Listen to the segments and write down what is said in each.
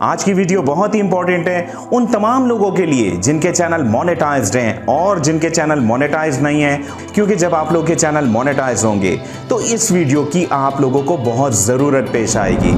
आज की वीडियो बहुत ही इंपॉर्टेंट है उन तमाम लोगों के लिए जिनके चैनल मोनेटाइज्ड हैं और जिनके चैनल मोनेटाइज नहीं हैं, क्योंकि जब आप लोगों के चैनल मोनेटाइज होंगे तो इस वीडियो की आप लोगों को बहुत ज़रूरत पेश आएगी।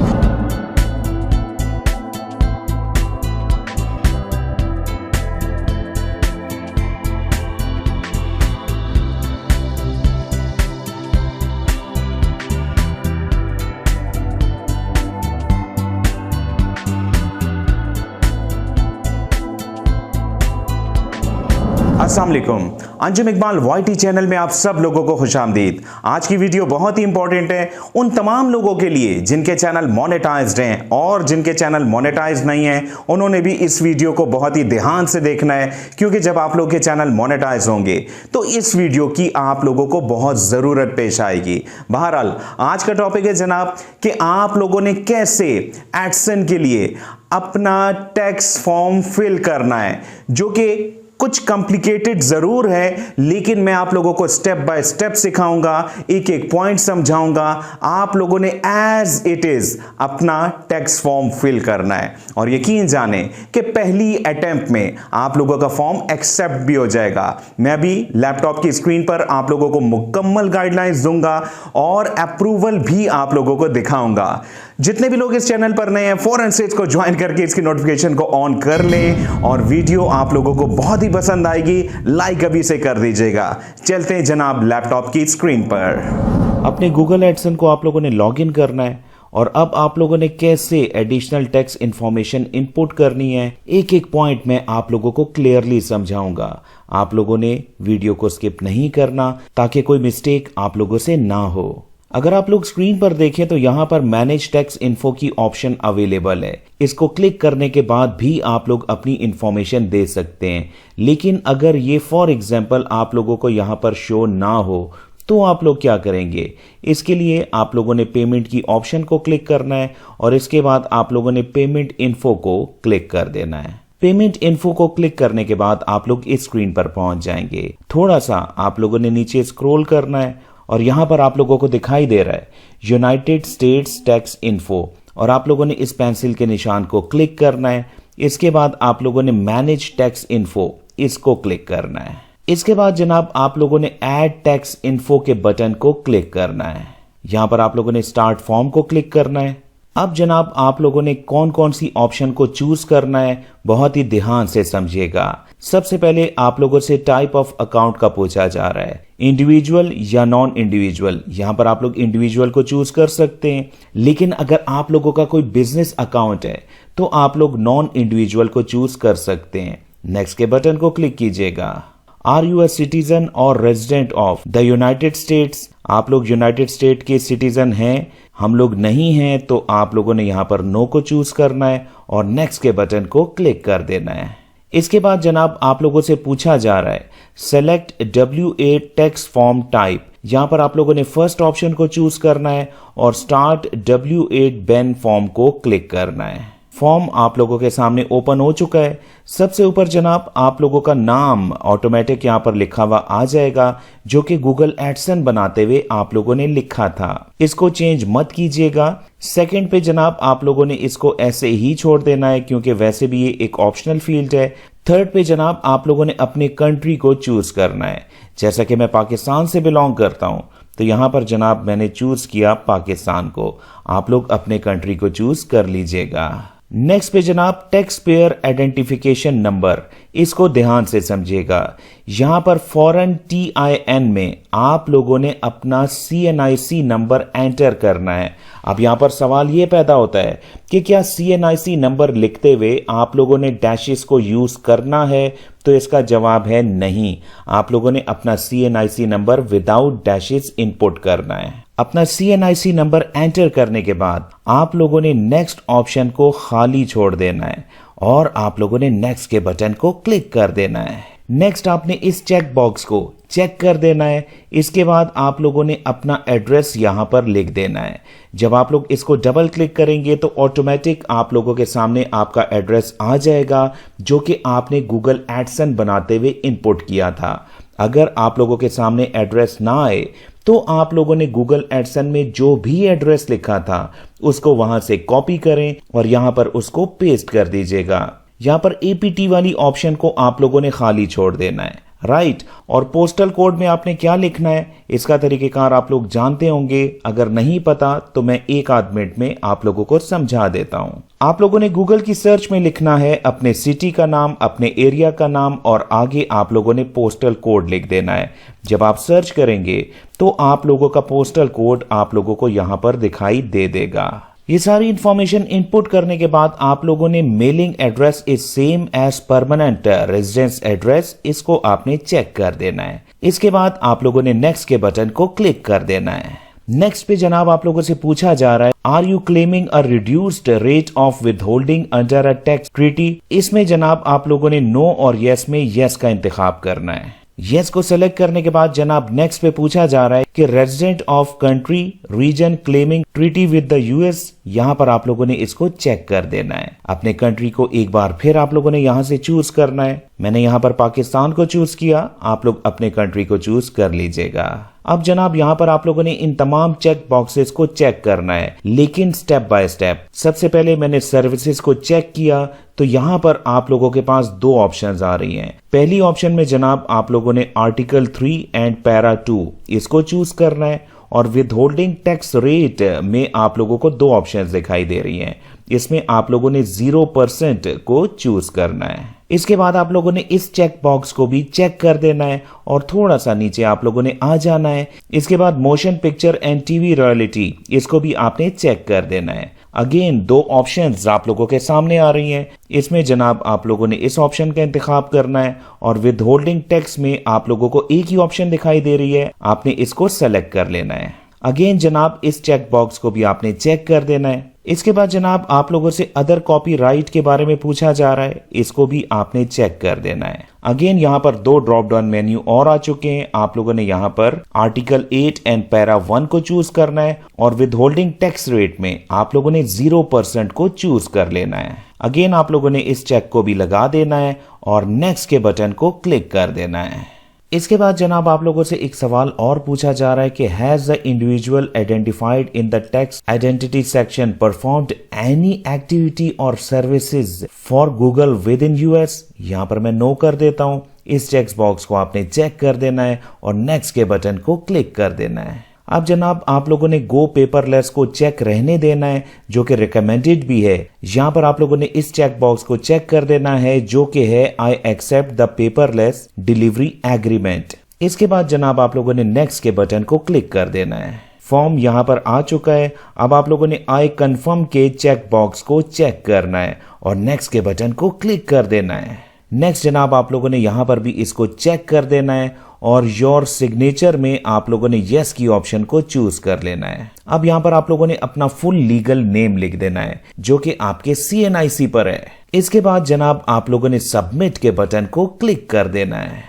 अस्सलाम वालेकुम, अंजुम इकबाल वाईटी चैनल में आप सब लोगों को खुशामदीद। आज की वीडियो बहुत ही इंपॉर्टेंट है उन तमाम लोगों के लिए जिनके चैनल मोनेटाइज्ड हैं और जिनके चैनल मोनेटाइज नहीं हैं, उन्होंने भी इस वीडियो को बहुत ही ध्यान से देखना है, क्योंकि जब आप लोगों के चैनल मोनेटाइज होंगे तो इस वीडियो की आप लोगों को बहुत ज़रूरत पेश आएगी। बहरहाल आज का टॉपिक है जनाब कि आप लोगों ने कैसे एडसेंस के लिए अपना टैक्स फॉर्म फिल करना है, जो कि कुछ कॉम्प्लिकेटेड जरूर है, लेकिन मैं आप लोगों को स्टेप बाय स्टेप सिखाऊंगा, एक एक पॉइंट समझाऊंगा। आप लोगों ने एज इट इज अपना टैक्स फॉर्म फिल करना है और यकीन जाने कि पहली अटेम्प्ट में आप लोगों का फॉर्म एक्सेप्ट भी हो जाएगा। मैं भी लैपटॉप की स्क्रीन पर आप लोगों को मुकम्मल गाइडलाइंस दूंगा और अप्रूवल भी आप लोगों को दिखाऊंगा। जितने भी लोग इस चैनल पर नए हैं फौरन से इसको ज्वाइन करके इसकी नोटिफिकेशन को ऑन कर लें और वीडियो आप लोगों को बहुत ही पसंद आएगी, लाइक अभी से कर दीजिएगा। चलते हैं जनाब लैपटॉप की स्क्रीन पर। अपने गूगल एडसेंस को आप लोगों ने लॉगिन करना है और अब आप लोगों ने कैसे एडिशनल टैक्स इंफॉर्मेशन इनपुट करनी है, एक एक पॉइंट में आप लोगों को क्लियरली समझाऊंगा। आप लोगों ने वीडियो को स्किप नहीं करना ताकि कोई मिस्टेक आप लोगों से ना हो। अगर आप लोग स्क्रीन पर देखें तो यहाँ पर मैनेज टैक्स इन्फो की ऑप्शन अवेलेबल है। इसको क्लिक करने के बाद भी आप लोग अपनी इंफॉर्मेशन दे सकते हैं, लेकिन अगर ये फॉर एग्जांपल आप लोगों को यहाँ पर शो ना हो तो आप लोग क्या करेंगे। इसके लिए आप लोगों ने पेमेंट की ऑप्शन को क्लिक करना है और इसके बाद आप लोगों ने पेमेंट इन्फो को क्लिक कर देना है। पेमेंट इन्फो को क्लिक करने के बाद आप लोग इस स्क्रीन पर पहुंच जाएंगे। थोड़ा सा आप लोगों ने नीचे स्क्रॉल करना है और यहां पर आप लोगों को दिखाई दे रहा है यूनाइटेड स्टेट्स टैक्स इन्फो और आप लोगों ने इस पेंसिल के निशान को क्लिक करना है। इसके बाद आप लोगों ने मैनेज टैक्स इन्फो इसको क्लिक करना है। इसके बाद जनाब आप लोगों ने ऐड टैक्स इन्फो के बटन को क्लिक करना है। यहां पर आप लोगों ने स्टार्ट फॉर्म को क्लिक करना है। अब जनाब आप लोगों ने कौन कौन सी ऑप्शन को चूज करना है बहुत ही ध्यान से समझिएगा। सबसे पहले आप लोगों से टाइप ऑफ अकाउंट का पूछा जा रहा है, इंडिविजुअल या नॉन इंडिविजुअल। यहां पर आप लोग इंडिविजुअल को चूज कर सकते हैं, लेकिन अगर आप लोगों का कोई बिजनेस अकाउंट है तो आप लोग नॉन इंडिविजुअल को चूज कर सकते हैं। नेक्स्ट के बटन को क्लिक कीजिएगा। आर यू अ सिटीजन और resident of the United states. आप लोग यूनाइटेड स्टेट के सिटीजन हैं, हम लोग नहीं हैं, तो आप लोगों ने यहां पर नो को चूज करना है और नेक्स्ट के बटन को क्लिक कर देना है। इसके बाद जनाब आप लोगों से पूछा जा रहा है select W8 tax form type. यहां पर आप लोगों ने फर्स्ट ऑप्शन को चूज करना है और स्टार्ट W8 बेन फॉर्म को क्लिक करना है। फॉर्म आप लोगों के सामने ओपन हो चुका है। सबसे ऊपर जनाब आप लोगों का नाम ऑटोमेटिक यहां पर लिखा हुआ आ जाएगा, जो कि गूगल एडसेंस बनाते हुए आप लोगों ने लिखा था। इसको चेंज मत कीजिएगा। सेकंड पे जनाब आप लोगों ने इसको ऐसे ही छोड़ देना है, क्योंकि वैसे भी ये एक ऑप्शनल फील्ड है। थर्ड पे जनाब आप लोगों ने अपने कंट्री को चूज करना है। जैसा कि मैं पाकिस्तान से बिलोंग करता हूं तो यहां पर जनाब मैंने चूज किया पाकिस्तान को। आप लोग अपने कंट्री को चूज कर लीजिएगा। नेक्स्ट पे जनाब टैक्स पेयर आइडेंटिफिकेशन नंबर, इसको ध्यान से समझिएगा। यहां पर फॉरेन TIN में आप लोगों ने अपना CNIC नंबर एंटर करना है। अब यहां पर सवाल यह पैदा होता है कि क्या CNIC नंबर लिखते हुए आप लोगों ने डैशेस को यूज करना है, तो इसका जवाब है नहीं। आप लोगों ने अपना CNIC number without dashes input करना है। अपना CNIC नंबर एंटर करने के बाद आप लोगों ने नेक्स्ट ऑप्शन को खाली छोड़ देना है और आप लोगों ने नेक्स्ट के बटन को क्लिक कर देना है। नेक्स्ट आपने इस चेक बॉक्स को चेक कर देना है। इसके बाद आप लोगों ने अपना एड्रेस यहां पर लिख देना है। जब आप लोग इसको डबल क्लिक करेंगे तो ऑटोमेटिक आप लोगों के सामने आपका एड्रेस आ जाएगा, जो कि आपने गूगल एडसेंस बनाते हुए इनपुट किया था। अगर आप लोगों के सामने एड्रेस ना आए तो आप लोगों ने गूगल एडसन में जो भी एड्रेस लिखा था उसको वहां से कॉपी करें और यहां पर उसको पेस्ट कर दीजिएगा। यहां पर APT वाली ऑप्शन को आप लोगों ने खाली छोड़ देना है, राइट। और पोस्टल कोड में आपने क्या लिखना है इसका तरीकेकार आप लोग जानते होंगे, अगर नहीं पता तो मैं एक आध मिनट में आप लोगों को समझा देता हूं। आप लोगों ने गूगल की सर्च में लिखना है अपने सिटी का नाम, अपने एरिया का नाम और आगे आप लोगों ने पोस्टल कोड लिख देना है। जब आप सर्च करेंगे तो आप लोगों का पोस्टल कोड आप लोगों को यहां पर दिखाई दे देगा। ये सारी इंफॉर्मेशन इनपुट करने के बाद आप लोगों ने mailing address is same as permanent residence address, इसको आपने चेक कर देना है। इसके बाद आप लोगों ने नेक्स्ट के बटन को क्लिक कर देना है। नेक्स्ट पे जनाब आप लोगों से पूछा जा रहा है are you claiming a reduced rate of withholding under a tax treaty. इसमें जनाब आप लोगों ने नो और यस में यस का इंतखाब करना है। यस को सेलेक्ट करने के बाद जनाब नेक्स्ट पे पूछा जा रहा है कि resident of country reason claiming treaty with the US, यहां पर आप लोगों ने इसको चेक कर देना है। अपने कंट्री को एक बार फिर आप लोगों ने यहां से चूज करना है। मैंने यहां पर पाकिस्तान को चूज किया, आप लोग अपने कंट्री को चूज कर लीजिएगा। अब जनाब यहां पर आप लोगों ने इन तमाम चेक बॉक्सेस को चेक करना है, लेकिन स्टेप बाय स्टेप। सबसे पहले मैंने सर्विसेज को चेक किया तो यहां पर आप लोगों के पास दो ऑप्शंस आ रही हैं। पहली ऑप्शन में जनाब आप लोगों ने आर्टिकल 3 एंड पैरा 2 इसको चूज करना है और विदहोल्डिंग टैक्स रेट में आप लोगों को दो ऑप्शंस दिखाई दे रही हैं। इसमें आप लोगों ने 0% को चूज करना है। इसके बाद आप लोगों ने इस चेक बॉक्स को भी चेक कर देना है और थोड़ा सा नीचे आप लोगों ने आ जाना है। इसके बाद motion picture and TV royalty इसको भी आपने चेक कर देना है। अगेन दो ऑप्शंस आप लोगों के सामने आ रही हैं। इसमें जनाब आप लोगों ने इस ऑप्शन का इंतखाब करना है और विदहोल्डिंग टैक्स में आप लोगों को एक ही ऑप्शन दिखाई दे रही है, आपने इसको सेलेक्ट कर लेना है। अगेन जनाब इस चेक बॉक्स को भी आपने चेक कर देना है। इसके बाद जनाब आप लोगों से अदर कॉपीराइट के बारे में पूछा जा रहा है, इसको भी आपने चेक कर देना है। अगेन यहाँ पर दो ड्रॉप डाउन मेन्यू और आ चुके हैं। आप लोगों ने यहाँ पर आर्टिकल 8 एंड पैरा 1 को चूज करना है और विदहोल्डिंग टैक्स रेट में आप लोगों ने 0% को चूज कर लेना है। अगेन आप लोगों ने इस चेक को भी लगा देना है और नेक्स्ट के बटन को क्लिक कर देना है। इसके बाद जनाब आप लोगों से एक सवाल और पूछा जा रहा है कि has the individual identified in the tax identity section performed any activity और services for Google within US। यहाँ पर मैं नो कर देता हूँ। इस चेक बॉक्स को आपने चेक कर देना है और नेक्स्ट के बटन को क्लिक कर देना है। अब जनाब आप लोगों ने गो पेपरलेस को चेक रहने देना है, जो कि रिकमेंडेड भी है। यहाँ पर आप लोगों ने इस चेक बॉक्स को चेक कर देना है, जो कि है I accept the paperless delivery agreement. इसके बाद जनाब आप लोगों ने नेक्स्ट के बटन को क्लिक कर देना है। फॉर्म यहाँ पर आ चुका है। अब आप लोगों ने आई कंफर्म के चेक बॉक्स को चेक करना है और नेक्स्ट के बटन को क्लिक कर देना है। नेक्स्ट जनाब आप लोगों ने यहाँ पर भी इसको चेक कर देना है और योर सिग्नेचर में आप लोगों ने यस की ऑप्शन को चूज कर लेना है। अब यहाँ पर आप लोगों ने अपना फुल लीगल नेम लिख देना है, जो कि आपके CNIC पर है। इसके बाद जनाब आप लोगों ने सबमिट के बटन को क्लिक कर देना है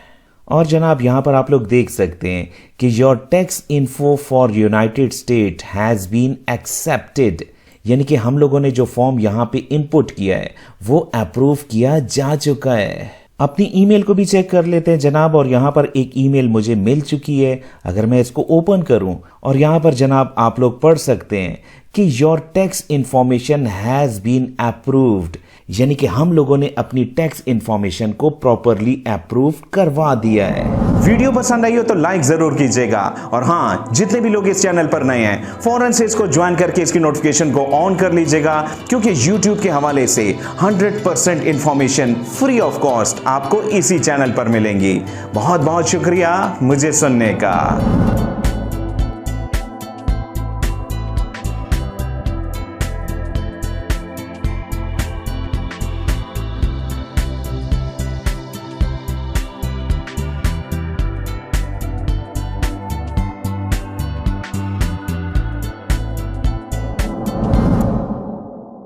और जनाब यहाँ पर आप लोग देख सकते हैं कि your tax info for United State has been accepted, यानी कि हम लोगों ने जो फॉर्म यहाँ पे इनपुट किया है वो अप्रूव किया जा चुका है। अपनी ईमेल को भी चेक कर लेते हैं जनाब और यहाँ पर एक ईमेल मुझे मिल चुकी है। अगर मैं इसको ओपन करूं और यहाँ पर जनाब आप लोग पढ़ सकते हैं कि your tax information has been approved, यानी कि हम लोगों ने अपनी टैक्स इंफॉर्मेशन को प्रॉपरली अप्रूव करवा दिया है। वीडियो पसंद आई हो तो लाइक जरूर कीजिएगा और हाँ, जितने भी लोग इस चैनल पर नए हैं फौरन से इसको ज्वाइन करके इसकी नोटिफिकेशन को ऑन कर लीजिएगा, क्योंकि YouTube के हवाले से 100% इंफॉर्मेशन फ्री ऑफ कॉस्ट आपको इसी चैनल पर मिलेंगी। बहुत बहुत शुक्रिया मुझे सुनने का।